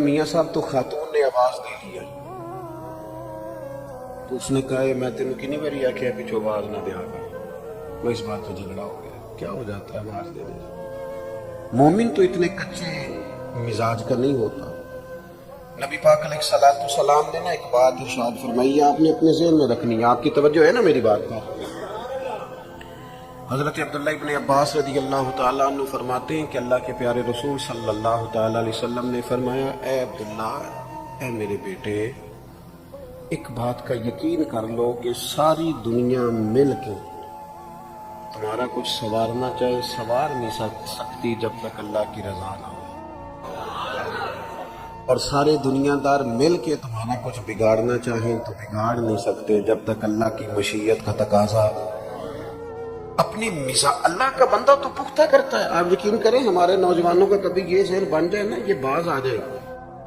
میاں صاحب تو خاتون نے آواز دے لیا تو اس نے کہا میں تینوں کنی باری آخیا پچھو آواز نہ دیا کر، میں اس بات تو جھگڑا ہو گیا، کیا ہو جاتا ہے آواز دینے سے؟ مومن تو اتنے کچے مزاج کا نہیں ہوتا۔ نبی پاک علیہ الصلوۃ والسلام نے ایک بات ارشاد فرمائی، آپ نے اپنے ذہن میں رکھنی ہے، آپ کی توجہ ہے نا میری بات پر۔ حضرت عبداللہ ابن عباس رضی اللہ تعالیٰ عنہ فرماتے ہیں کہ اللہ کے پیارے رسول صلی اللہ تعالیٰ علیہ وسلم نے فرمایا، اے عبداللہ، اے میرے بیٹے، ایک بات کا یقین کر لو کہ ساری دنیا مل کے تمہارا کچھ سنوارنا چاہے سنوار نہیں سکتی جب تک اللہ کی رضا نہ ہو، اور سارے دنیا دار مل کے تمہارا کچھ بگاڑنا چاہیں تو بگاڑ نہیں سکتے جب تک اللہ کی مشیت کا تقاضا۔ اپنی اللہ کا بندہ تو پختہ کرتا ہے۔ آپ یقین کریں ہمارے نوجوانوں کا کبھی یہ ذہن بن جائے نا، یہ باز آ جائے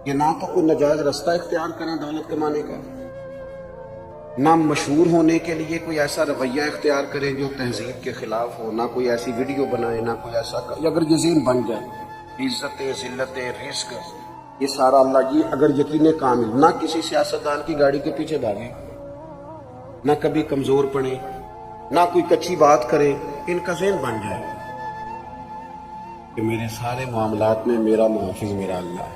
کہ نہ تو کوئی ناجائز رستہ اختیار کریں دولت کمانے کا، نہ مشہور ہونے کے لیے کوئی ایسا رویہ اختیار کریں جو تہذیب کے خلاف ہو، نہ کوئی ایسی ویڈیو بنائے، نہ کوئی ایسا اگر یہ ذہن بن جائے، عزت ذلت رزق یہ سارا اللہ کی اگر یقین کامل، نہ کسی سیاستدان کی گاڑی کے پیچھے بھاگیں، نہ کبھی کمزور پڑیں، نہ کوئی کچھی بات کرے، ان کا ذہن بن جائے کہ میرے سارے معاملات میں میرا محافظ میرا اللہ ہے۔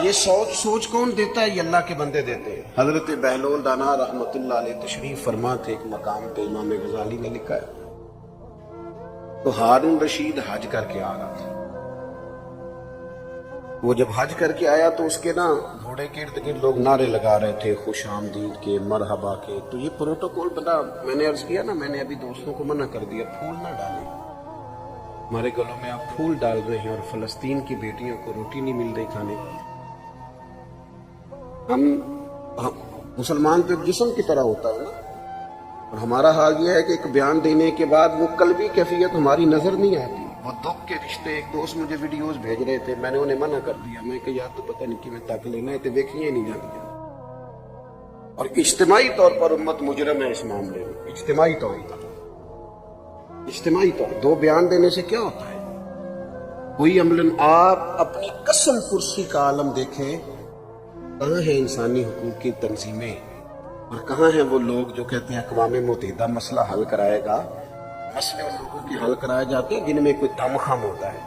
یہ سوچ کون دیتا ہے؟ یہ اللہ کے بندے دیتے ہیں۔ حضرت بہلول دانا رحمت اللہ علیہ تشریف فرما تھے ایک مقام پہ، امام غزالی نے لکھا ہے، تو ہارون رشید حج کر کے آ رہا تھا۔ وہ جب حج کر کے آیا تو اس کے نا گھوڑے کے ارد گرد لوگ نعرے لگا رہے تھے، خوش آمدید کے، مرحبا کے۔ تو یہ پروٹوکول بنا، میں نے عرض کیا نا، میں نے ابھی دوستوں کو منع کر دیا پھول نہ ڈالیں، ہمارے گلوں میں آپ پھول ڈال رہے ہیں اور فلسطین کی بیٹیوں کو روٹی نہیں مل رہی کھانے کی۔ ہم مسلمان تو ایک جسم کی طرح ہوتا ہے نا، اور ہمارا حال یہ ہے کہ ایک بیان دینے کے بعد وہ قلبی کیفیت ہماری نظر نہیں آتی۔ وہ دکھ کے رشتے، ایک دوست مجھے ویڈیوز بھیج رہے تھے، میں نے انہیں منع کر دیا، میں کہ یار تو پتہ نہیں کہ میں تک لینا ہے تو دیکھیے نہیں جاتی ہے۔ اور اجتماعی طور پر امت مجرم ہے اس معاملے میں، اجتماعی طور دو بیان دینے سے کیا ہوتا ہے؟ کوئی عملاً آپ اپنی قسم کرسی کا عالم دیکھیں، کہاں ہیں انسانی حقوق کی تنظیمیں اور کہاں ہیں وہ لوگ جو کہتے ہیں اقوام متحدہ مسئلہ حل کرائے گا؟ مسئلے ان لوگوں کی حل کرائے جاتے ہیں جن میں کوئی دم خم ہوتا ہے،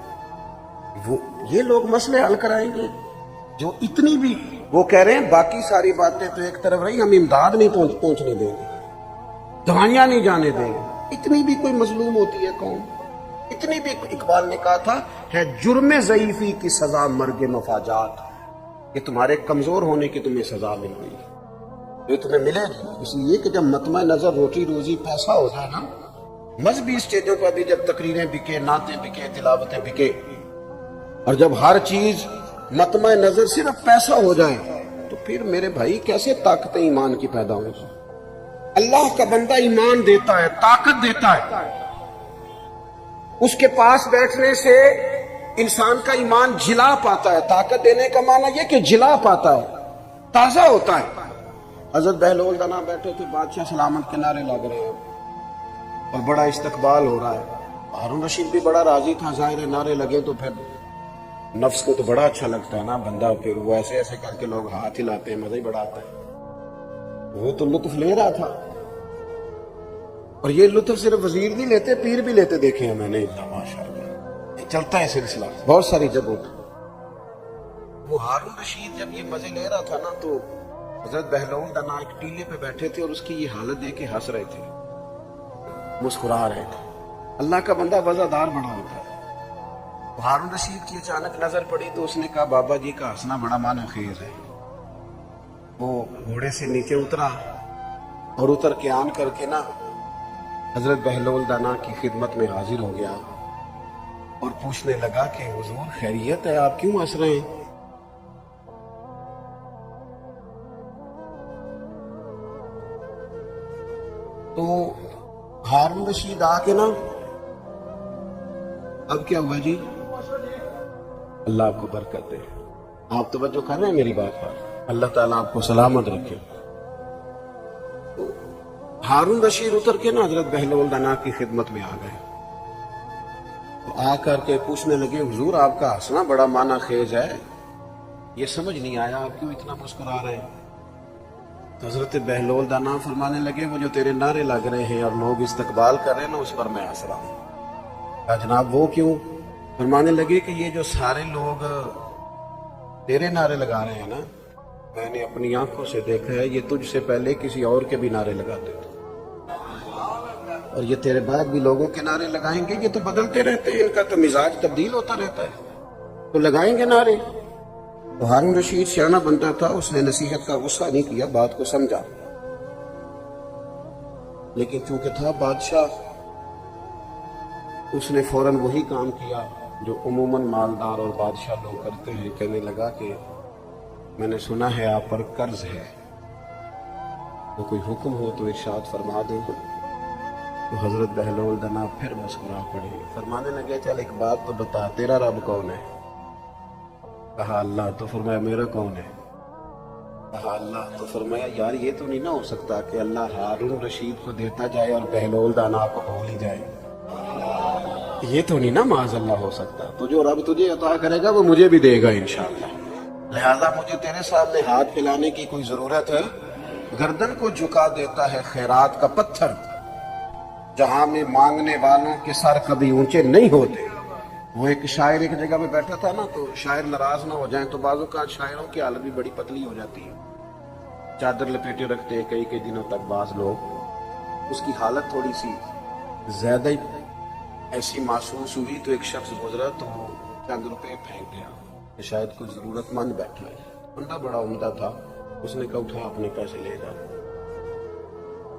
یہ لوگ مسئلے حل کرائیں گے جو اتنی بھی وہ کہہ رہے ہیں باقی ساری باتیں تو ایک طرف رہی، ہم امداد نہیں پہنچنے دیں گے، دوائیاں نہیں جانے دیں گے۔ اتنی بھی کوئی مظلوم ہوتی ہے قوم، اتنی بھی، اقبال نے کہا تھا ہے جرم ضعیفی کی سزا مرگ مفاجات، کہ تمہارے کمزور ہونے کی تمہیں سزا مل گئی، یہ تمہیں ملے گی، اس لیے کہ جب مطمع نظر روٹی روزی پیسہ ہو جائے نا، مذہبی اسٹیجوں پر بھی جب تقریریں بکے، نعتیں بکے، تلاوتیں بکے، اور جب ہر چیز مطمع نظر صرف پیسہ ہو جائے تو پھر میرے بھائی کیسے طاقت ایمان کی پیدا ہو؟ اللہ کا بندہ ایمان دیتا ہے، طاقت دیتا ہے، اس کے پاس بیٹھنے سے انسان کا ایمان جلا پاتا ہے۔ طاقت دینے کا معنی یہ کہ جلا پاتا ہے، تازہ ہوتا ہے۔ حضرت بہلول دانا بیٹھے تھے، بادشاہ سلامت کے نعرے لگ رہے ہیں اور بڑا استقبال ہو رہا ہے۔ ہارون رشید بھی بڑا راضی تھا، ظاہر ہے نعرے لگے تو پھر نفس کو تو بڑا اچھا لگتا ہے نا بندہ، پھر وہ ایسے ایسے کر کے لوگ ہاتھ ہلاتے ہیں، مزہ ہی بڑا آتا ہے۔ وہ تو لطف لے رہا تھا، اور یہ لطف صرف وزیر نہیں لیتے، پیر بھی لیتے دیکھے ہیں میں نے، ماشاءاللہ چلتا ہے سلسلہ بہت ساری جگہوں پہ۔ وہ ہارون رشید جب یہ مزے لے رہا تھا نا تو حضرت بہلول دانا ایک ٹیلے پہ بیٹھے تھے اور اس کی یہ حالت دیکھ کے ہنس رہے تھے، مسکرا رہے تھے۔ اللہ کا بندہ وزادار بڑا ہوتا ہے۔ ہارون رشید کی اچانک نظر پڑی تو اس نے کہا بابا جی کا ہنسنا بڑا معنی خیز ہے۔ وہ گھوڑے سے نیچے اترا اور اتر کے آن کر کے نا حضرت بہلول دانا کی خدمت میں حاضر ہو گیا اور پوچھنے لگا کہ حضور خیریت ہے، آپ کیوں ہنس رہے ہیں؟ تو ہارون رشید آ کے نا، اب کیا ہوا جی؟ اللہ آپ کو برکت دے، آپ توجہ کر رہے ہیں میری بات پر، اللہ تعالیٰ آپ کو سلامت رکھے۔ ہارون رشید اتر کے نا حضرت بہلول دانا کی خدمت میں آ گئے، تو آ کر کے پوچھنے لگے حضور آپ کا ہنسنا بڑا معنی خیز ہے، یہ سمجھ نہیں آیا آپ کیوں اتنا مسکرا رہے ہیں؟ تو حضرت بہلول دانا فرمانے لگے وہ جو تیرے نعرے لگ رہے ہیں اور لوگ استقبال کر رہے ہیں نا، اس پر میں ہنس رہا ہوں۔ کہا جناب وہ کیوں؟ فرمانے لگے کہ یہ جو سارے لوگ تیرے نعرے لگا رہے ہیں نا، میں نے اپنی آنکھوں سے دیکھا ہے یہ تجھ سے پہلے کسی اور کے بھی نعرے لگاتے تھے، اور یہ تیرے بعد بھی لوگوں کے نعرے لگائیں گے۔ یہ تو بدلتے رہتے ہیں، ان کا تو مزاج تبدیل ہوتا رہتا ہے، تو لگائیں گے نعرے۔ تو ہارون رشید سیاںہ بنتا تھا، اس نے نصیحت کا غصہ نہیں کیا، بات کو سمجھا، لیکن چونکہ تھا بادشاہ، اس نے فوراً وہی کام کیا جو عموماً مالدار اور بادشاہ لوگ کرتے ہیں۔ کہنے لگا کہ میں نے سنا ہے آپ پر قرض ہے، تو کوئی حکم ہو تو ارشاد فرما دیں۔ تو حضرت بہلول دنا پھر مسکرا پڑے، فرمانے لگے چل ایک بات تو بتا، تیرا رب کون ہے؟ کہا اللہ۔ تو فرمایا میرا کون ہے؟ کہا اللہ۔ تو فرمایا یار یہ تو نہیں نہ ہو سکتا کہ اللہ ہارون رشید کو دیتا جائے اور بہلول دانا کو بھول ہی جائے، یہ تو نہیں نا معاذ اللہ ہو سکتا۔ تو جو رب تجھے عطا کرے گا وہ مجھے بھی دے گا انشاءاللہ، لہذا مجھے تیرے سامنے ہاتھ پھیلانے کی کوئی ضرورت ہے؟ گردن کو جھکا دیتا ہے خیرات کا پتھر، جہاں میں مانگنے والوں کے سر کبھی اونچے نہیں ہوتے۔ وہ ایک شاعر ایک جگہ پہ بیٹھا تھا نا، تو شاعر ناراض نہ ہو جائیں تو بعض اوقات شاعروں کی حالت بھی بڑی پتلی ہو جاتی ہے، چادر لپیٹے رکھتے ہیں کئی کئی دنوں تک بعض لوگ۔ اس کی حالت تھوڑی سی زیادہ ہی ایسی محسوس ہوئی تو ایک شخص گزرا تو چند روپے پھینک گیا کہ شاید کوئی ضرورت مند بیٹھا ہے۔ بندہ بڑا عمدہ تھا، اس نے کہا اٹھا اپنے پیسے لے جا۔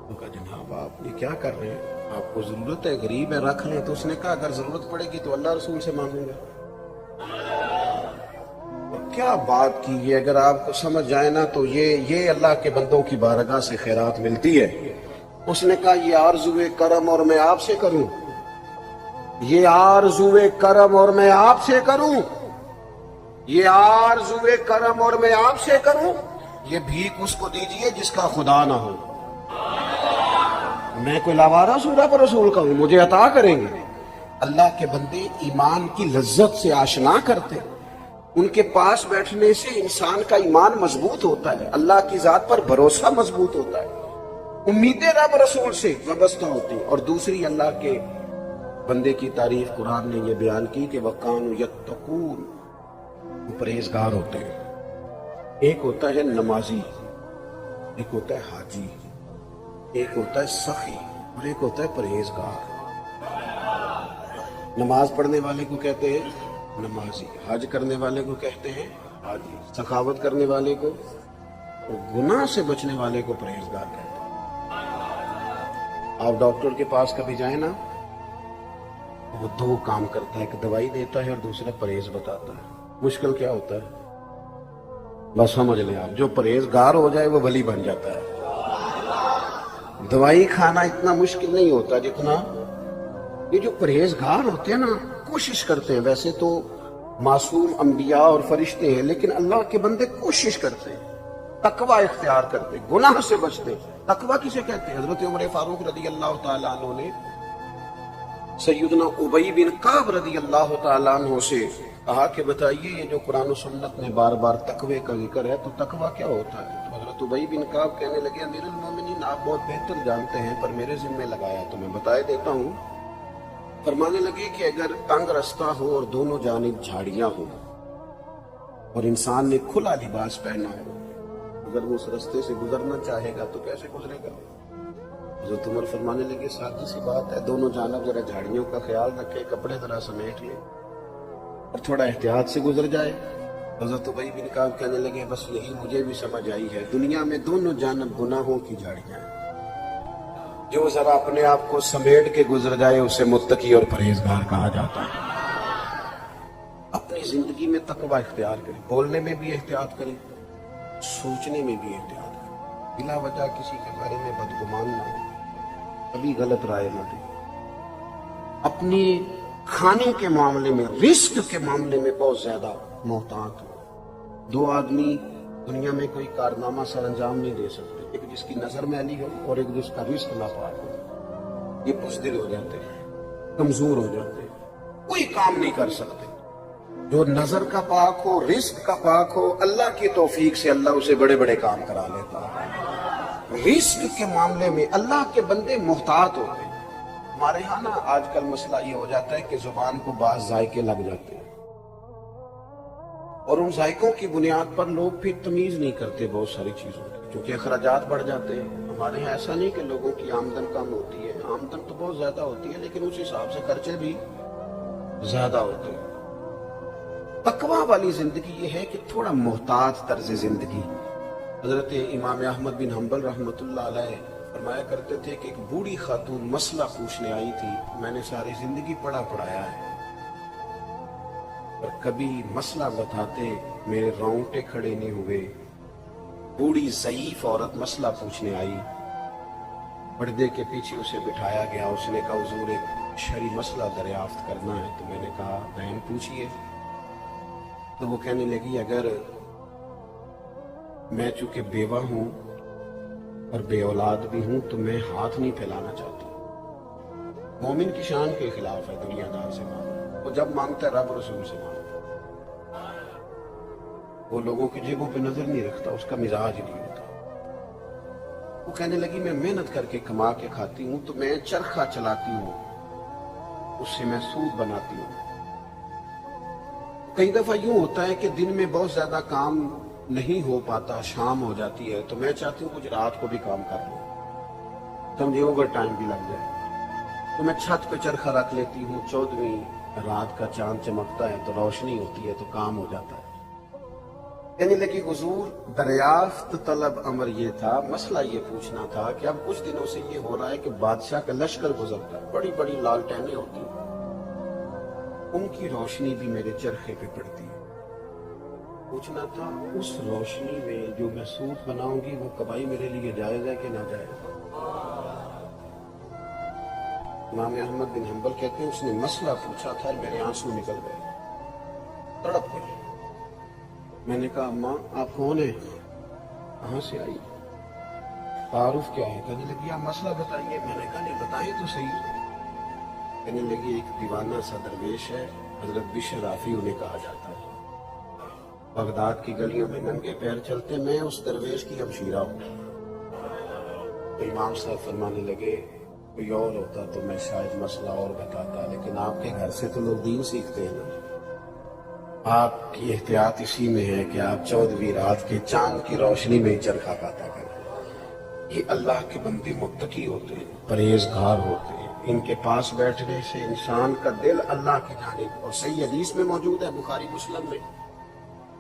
تو کہا جناب آپ یہ کیا کر رہے ہیں، آپ کو ضرورت ہے، غریب ہے، رکھ لیں۔ تو اس نے کہا اگر ضرورت پڑے گی تو اللہ رسول سے مانگوں گا۔ کیا بات کی ہے، اگر آپ کو سمجھ جائے نا تو یہ اللہ کے بندوں کی بارگاہ سے خیرات ملتی ہے۔ اس نے کہا یہ آرزوئے کرم اور میں آپ سے کروں، یہ آرزوئے کرم اور میں آپ سے کروں، یہ آرزوئے کرم اور میں آپ سے کروں، یہ بھیک اس کو دیجئے جس کا خدا نہ ہو۔ میں کوئی لاوارہ سورہ پر رسول کا ہوں، مجھے عطا کریں گے۔ اللہ کے بندے ایمان کی لذت سے آشنا کرتے، ان کے پاس بیٹھنے سے انسان کا ایمان مضبوط ہوتا ہے، اللہ کی ذات پر بھروسہ مضبوط ہوتا ہے، امیدیں رب رسول سے وابستہ ہوتی ہیں۔ اور دوسری اللہ کے بندے کی تعریف قرآن نے یہ بیان کی کہ وَقَانُوا يَتَّقُونَ، وہ پرہیزگار ہوتے ہیں۔ ایک ہوتا ہے نمازی، ایک ہوتا ہے حاجی، ایک ہوتا ہے سخی اور ایک ہوتا ہے پرہیزگار۔ نماز پڑھنے والے کو کہتے ہیں نمازی، حج کرنے والے کو کہتے ہیں حاجی، سخاوت کرنے والے کو اور گناہ سے بچنے والے کو پرہیزگار کہتے ہیں۔ آپ ڈاکٹر کے پاس کبھی جائیں نا، وہ دو کام کرتا ہے، ایک دوائی دیتا ہے اور دوسرا پرہیز بتاتا ہے۔ مشکل کیا ہوتا ہے؟ بس سمجھ لیں آپ، جو پرہیزگار ہو جائے وہ ولی بن جاتا ہے۔ دوائی کھانا اتنا مشکل نہیں ہوتا جتنا یہ جو پرہیزگار ہوتے ہیں نا، کوشش کرتے ہیں۔ ویسے تو معصوم انبیاء اور فرشتے ہیں، لیکن اللہ کے بندے کوشش کرتے ہیں، تقوی اختیار کرتے ہیں، گناہ سے بچتے ہیں۔ تقوی کسے کہتے ہیں؟ حضرت عمر فاروق رضی اللہ تعالیٰ عنہ نے سیدنا ابی بن کعب رضی اللہ تعالیٰ عنہ سے کہا کہ بتائیے یہ جو قرآن و سنت میں بار بار تقوی کا ذکر ہے تو تقوی کیا ہوتا ہے؟ تو حضرت ابی بن کعب کہنے لگے امیر المومنین آپ بہت بہتر جانتے ہیں، پر میرے ذمہ لگایا تو میں بتائے دیتا ہوں۔ فرمانے لگے کہ اگر تنگ رستہ ہو اور دونوں جانب جھاڑیاں ہوں اور انسان نے کھلا لباس پہنا ہو، اگر وہ اس رستے سے گزرنا چاہے گا تو کیسے گزرے گا؟ حضرت عمر فرمانے لگے سادی سی بات ہے، دونوں جانب ذرا جھاڑیوں کا خیال رکھے، کپڑے ذرا سمیٹ لے اور تھوڑا احتیاط سے گزر جائے۔ حضرت ابی بن کعب کہنے لگے بس یہی مجھے بھی سمجھ آئی ہے، دنیا میں دونوں جانب گناہوں کی جھاڑیاں ہیں، جو ذرا اپنے آپ کو سمیٹ کے گزر جائے اسے متقی اور پرہیزگار کہا جاتا ہے۔ اپنی زندگی میں تقوی اختیار کریں، بولنے میں بھی احتیاط کریں، سوچنے میں بھی احتیاط کریں، بلا وجہ کسی کے بارے میں بدگمان نہ ہو، کبھی غلط رائے نہ دیں، اپنی کھانے کے معاملے میں، رزق کے معاملے میں بہت زیادہ محتاط ہو۔ دو آدمی دنیا میں کوئی کارنامہ سر انجام نہیں دے سکتے، ایک جس کی نظر میلی ہو اور ایک جس کا رزق ناپاک ہو۔ یہ بزدل ہو جاتے ہیں، کمزور ہو جاتے ہیں، کوئی کام نہیں کر سکتے۔ جو نظر کا پاک ہو، رزق کا پاک ہو، اللہ کی توفیق سے اللہ اسے بڑے بڑے کام کرا لیتا ہے۔ رزق کے معاملے میں اللہ کے بندے محتاط ہوتے ہیں۔ ہمارے ہاں نا آج کل مسئلہ یہ ہو جاتا ہے کہ زبان کو بعض ذائقے لگ جاتے ہیں، اور ان ذائقوں کی بنیاد پر لوگ پھر تمیز نہیں کرتے بہت ساری چیزوں کی، کیونکہ اخراجات بڑھ جاتے ہیں۔ ہمارے یہاں ایسا نہیں کہ لوگوں کی آمدن کم ہوتی ہے، آمدن تو بہت زیادہ ہوتی ہے، لیکن اس حساب سے خرچے بھی زیادہ ہوتے ہیں۔ تقویٰ والی زندگی یہ ہے کہ تھوڑا محتاط طرز زندگی۔ حضرت امام احمد بن حنبل رحمۃ اللہ علیہ فرمایا کرتے تھے کہ ایک بوڑھی خاتون مسئلہ پوچھنے آئی تھی، میں نے ساری زندگی پڑھایا ہے، اور کبھی مسئلہ بتاتے میرے رونگٹے کھڑے نہیں ہوئے۔ بوڑھی ضعیف عورت مسئلہ پوچھنے آئی، پردے کے پیچھے اسے بٹھایا گیا، اس نے کہا حضور ایک شرعی مسئلہ دریافت کرنا ہے۔ تو میں نے کہا بہن پوچھئے۔ تو وہ کہنے لگی اگر میں چونکہ بیوہ ہوں اور بے اولاد بھی ہوں تو میں ہاتھ نہیں پھیلانا چاہتی۔ مومن کی شان کے خلاف ہے دنیا دار سے مانگنا، وہ جب مانگتا ہے رب رسول سے مانگتا، وہ لوگوں کی جیبوں پہ نظر نہیں رکھتا، اس کا مزاج نہیں ہوتا۔ وہ کہنے لگی میں محنت کر کے کما کے کھاتی ہوں، تو میں چرخہ چلاتی ہوں، اس سے میں سود بناتی ہوں۔ کئی دفعہ یوں ہوتا ہے کہ دن میں بہت زیادہ کام نہیں ہو پاتا، شام ہو جاتی ہے، تو میں چاہتی ہوں کچھ رات کو بھی کام کر لوں، سمجھے اوور ٹائم بھی لگ جائے، تو میں چھت پہ چرخہ رکھ لیتی ہوں، 14ویں رات کا چاند چمکتا ہے تو روشنی ہوتی ہے تو کام ہو جاتا ہے۔ کہنے لگی حضور دریافت طلب امر یہ تھا، مسئلہ یہ پوچھنا تھا کہ اب کچھ دنوں سے یہ ہو رہا ہے کہ بادشاہ کا لشکر گزرتا ہے، بڑی بڑی لالٹینیں ہوتی ہیں، ان کی روشنی بھی میرے چرخے پہ پڑتی ہے، پوچھنا تھا اس روشنی میں جو میں سوت بناؤں گی وہ کمائی میرے لیے جائز ہے کہ نہ جائز؟ امام احمد بن حنبل کہتے ہیں اس نے مسئلہ پوچھا تھا، میرے آنسو نکل گئے، تڑپ گئی۔ میں نے کہا اماں آپ کون ہیں، کہاں سے آئی، تعارف کیا ہے؟ کہنے لگی آپ مسئلہ بتائیے۔ میں نے کہا نہیں بتائیں تو صحیح۔ کہنے لگی ایک دیوانہ سا درویش ہے، حضرت بشر رافی انہیں کہا جاتا ہے، بغداد کی گلیوں میں ننگے پیر چلتے، میں اس درویش کی ہمشیرہ ہوں۔ تو امام صاحب فرمانے لگے کوئی اور ہوتا تو میں شاید مسئلہ اور بتاتا، لیکن آپ کے گھر سے تو لوگ دین سیکھتے ہیں نا، آپ کی احتیاط اسی میں ہے کہ آپ 14ویں رات کے چاند کی روشنی میں چرخہ کاتا کریں۔ یہ اللہ کے بندے متقی ہوتے ہیں، پرہیزگار ہوتے ہیں، ان کے پاس بیٹھنے سے انسان کا دل اللہ کی جانب، اور صحیح حدیث میں موجود ہے بخاری مسلم میں،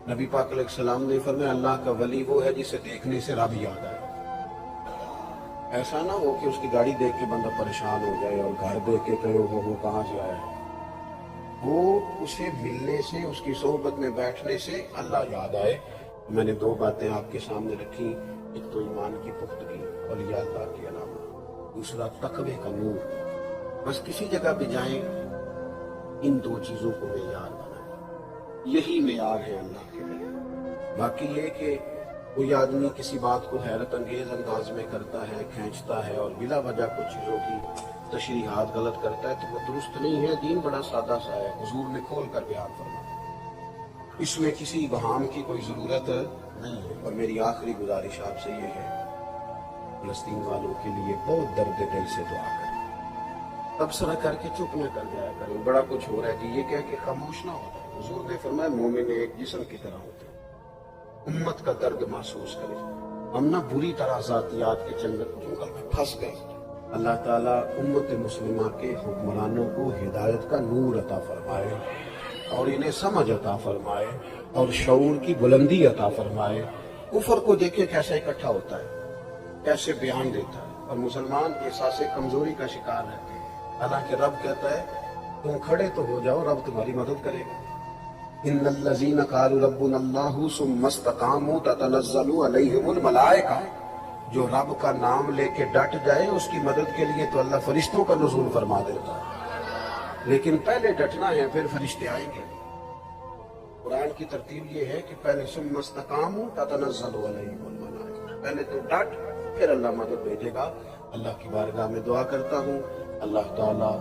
نبی پاک علیہ السلام نے فرمایا اللہ کا ولی وہ ہے جسے دیکھنے سے رب یاد آئے۔ ایسا نہ ہو کہ اس کی گاڑی دیکھ کے بندہ پریشان ہو جائے اور گھر دیکھ کے کہے وہ کہاں سے آیا ہے، وہ اسے ملنے سے، اس کی صحبت میں بیٹھنے سے اللہ یاد آئے۔ میں نے 2 باتیں آپ کے سامنے رکھی، ایک تو ایمان کی پختگی اور یہ اللہ کی علامت، دوسرا تقوی کا نور۔ بس کسی جگہ بھی جائیں ان 2 چیزوں کو معیار بنائیں، یہی معیار ہے اللہ کے لیے۔ باقی یہ کہ کوئی آدمی کسی بات کو حیرت انگیز انداز میں کرتا ہے، کھینچتا ہے اور بلا وجہ کچھ چیزوں کی تشریحات غلط کرتا ہے تو وہ درست نہیں ہے۔ دین بڑا سادہ سا ہے، حضور نے کھول کر بیان فرمایا، اس میں کسی ابہام کی کوئی ضرورت نہیں ہے۔ اور میری آخری گزارش آپ سے یہ ہے، فلسطین والوں کے لیے بہت درد دل سے دعا کریں، تبصرہ کر کے چپ نہ کر جایا کریں، بڑا کچھ ہو رہا ہے کہ یہ کہہ کے خاموش نہ ہو جائے۔ حضور نے فرمایا مومن ایک جسم کی طرح ہوتے ہیں، امت کا درد محسوس کرے۔ ہم نہ بری طرح ذاتیات کے جنگل میں پھنس گئے۔ اللہ تعالیٰ امت مسلمہ کے حکمرانوں کو ہدایت کا نور عطا فرمائے اور انہیں سمجھ عطا فرمائے اور شعور کی بلندی عطا فرمائے۔ کفر کو دیکھیں کیسے اکٹھا ہوتا ہے، کیسے بیان دیتا ہے، اور مسلمان احساس کمزوری کا شکار رہتے ہیں، حالانکہ رب کہتا ہے تم کھڑے تو ہو جاؤ، رب تمہاری مدد کرے گا۔ ان الذین قالوا ربنا اللہ ثم استقاموا تتنزل علیہم الملائکہ، جو رب کا نام لے کے ڈٹ جائے اس کی مدد کے لیے تو اللہ فرشتوں کا نزول فرما دیتا ہے، لیکن پہلے ڈٹنا ہے پھر فرشتے آئیں گے۔ قرآن کی ترتیب یہ ہے کہ پہلے ثم استقاموا تتنزل علیہم الملائکہ، پہلے تو ڈٹ پھر اللہ مدد بھیجے گا۔ اللہ کی بارگاہ میں دعا کرتا ہوں اللہ تعالیٰ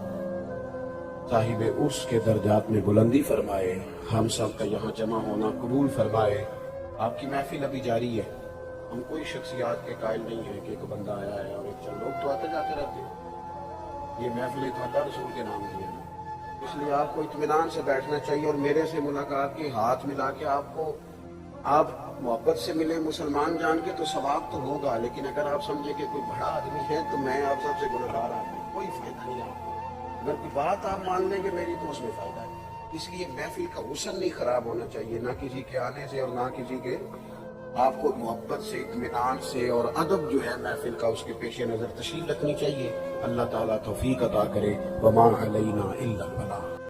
صاحب عرس کے درجات میں بلندی فرمائے، ہم سب کا یہاں جمع ہونا قبول فرمائے۔ آپ کی محفل ابھی جاری ہے، ہم کوئی شخصیات کے قائل نہیں ہیں کہ ایک بندہ آیا ہے اور ایک چند لوگ تو آتے جاتے رہتے ہیں۔ یہ محفل تو اللہ رسول کے نام کی ہے، اس لیے آپ کو اطمینان سے بیٹھنا چاہیے اور میرے سے ملاقات کے ہاتھ ملا کے آپ محبت سے ملے مسلمان جان کے تو ثواب تو ہوگا، لیکن اگر آپ سمجھے کہ کوئی بڑا آدمی ہے تو میں آپ سب سے گنہگار آدمی، کوئی فائدہ نہیں آپ کو۔ اگر کوئی بات آپ مان لیں گے میری تو اس میں فائدہ ہے۔ اس لیے محفل کا حسن نہیں خراب ہونا چاہیے، نہ کسی کے آنے سے اور نہ کسی کے، آپ کو محبت سے اطمینان سے اور ادب جو ہے محفل کا اس کے پیش نظر تشریف رکھنی چاہیے۔ اللہ تعالیٰ توفیق عطا کرے۔ وما علینا الا البلاغ۔